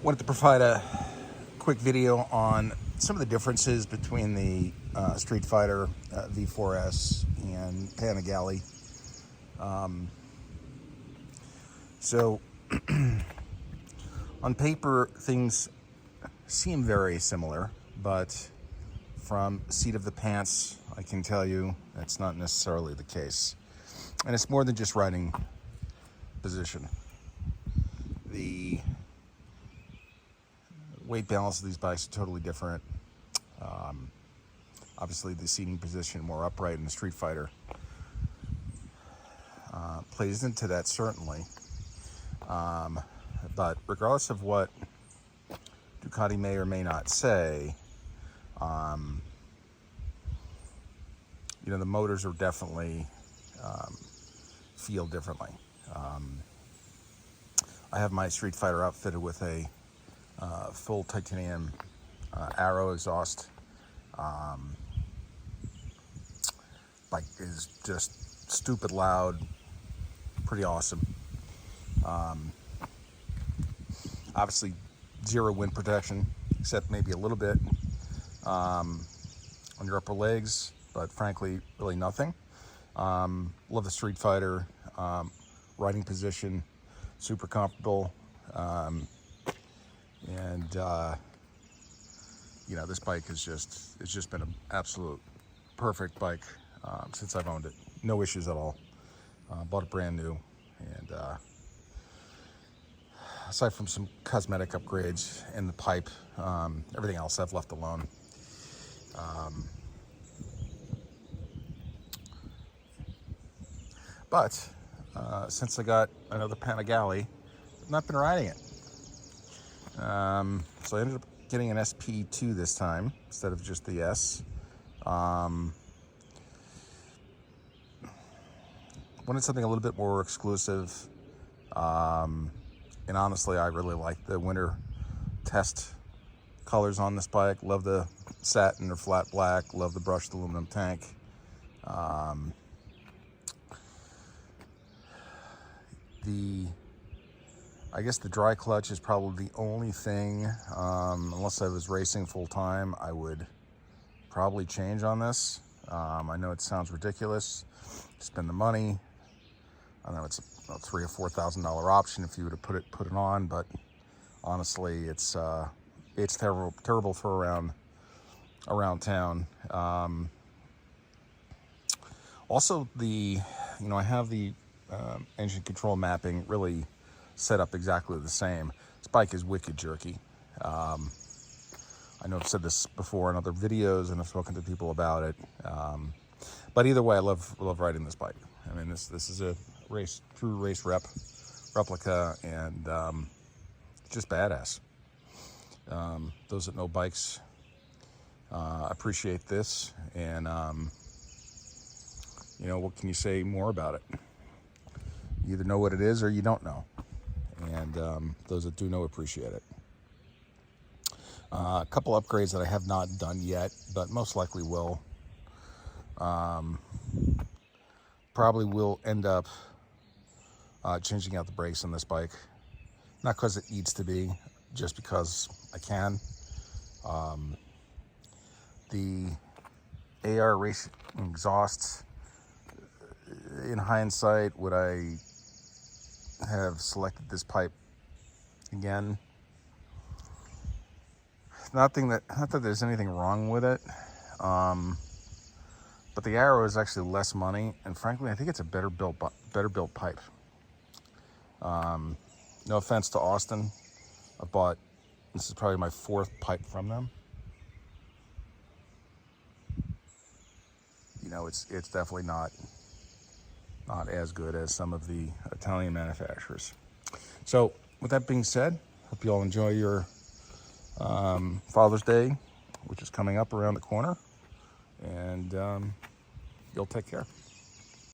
Wanted to provide a quick video on some of the differences between the Streetfighter V4 S and Panigale. So on paper, things seem very similar, but from seat of the pants, I can tell you that's not necessarily the case. And it's more than just riding position. The weight balance of these bikes are totally different. Obviously, the seating position more upright in the Streetfighter plays into that, certainly. But regardless of what Ducati may or may not say, the motors are definitely feel differently. I have my Streetfighter outfitted with a full titanium Arrow exhaust. Bike is just stupid loud, pretty awesome. Obviously, zero wind protection, except maybe a little bit on your upper legs, but frankly, really nothing. Love the Streetfighter, riding position, super comfortable, and this bike it's just been an absolute perfect bike since I've owned it. No issues at all. Bought it brand new, and aside from some cosmetic upgrades in the pipe, everything else I've left alone. But since I got another Panigale, I've not been riding it. So I ended up getting an SP2 this time instead of just the S. Wanted something a little bit more exclusive. And honestly, I really like the winter test colors on this bike. Love the satin or flat black. Love the brushed aluminum tank. I guess the dry clutch is probably the only thing, unless I was racing full time, I would probably change on this. I know it sounds ridiculous to spend the money. I know it's a $3,000 or $4,000 option if you were to put it on, but honestly, it's terrible for around town. Also, I have the engine control mapping really set up exactly the same. This bike is wicked jerky. I know I've said this before in other videos and I've spoken to people about it. But either way, I love riding this bike. I mean, this is a true race replica, and it's just badass. Those that know bikes appreciate this, and what can you say more about it? You either know what it is or you don't know, and those that do know appreciate it. A couple upgrades that I have not done yet, but most likely will. Probably will end up changing out the brakes on this bike. Not because it needs to be, just because I can. The AR race exhausts, in hindsight, would I have selected this pipe again? Not that there's anything wrong with it, but the Arrow is actually less money, and frankly, I think it's a better built pipe. No offense to Austin, this is probably my fourth pipe from them. It's definitely not as good as some of the Italian manufacturers. So with that being said, hope you all enjoy your Father's Day, which is coming up around the corner, and you'll take care.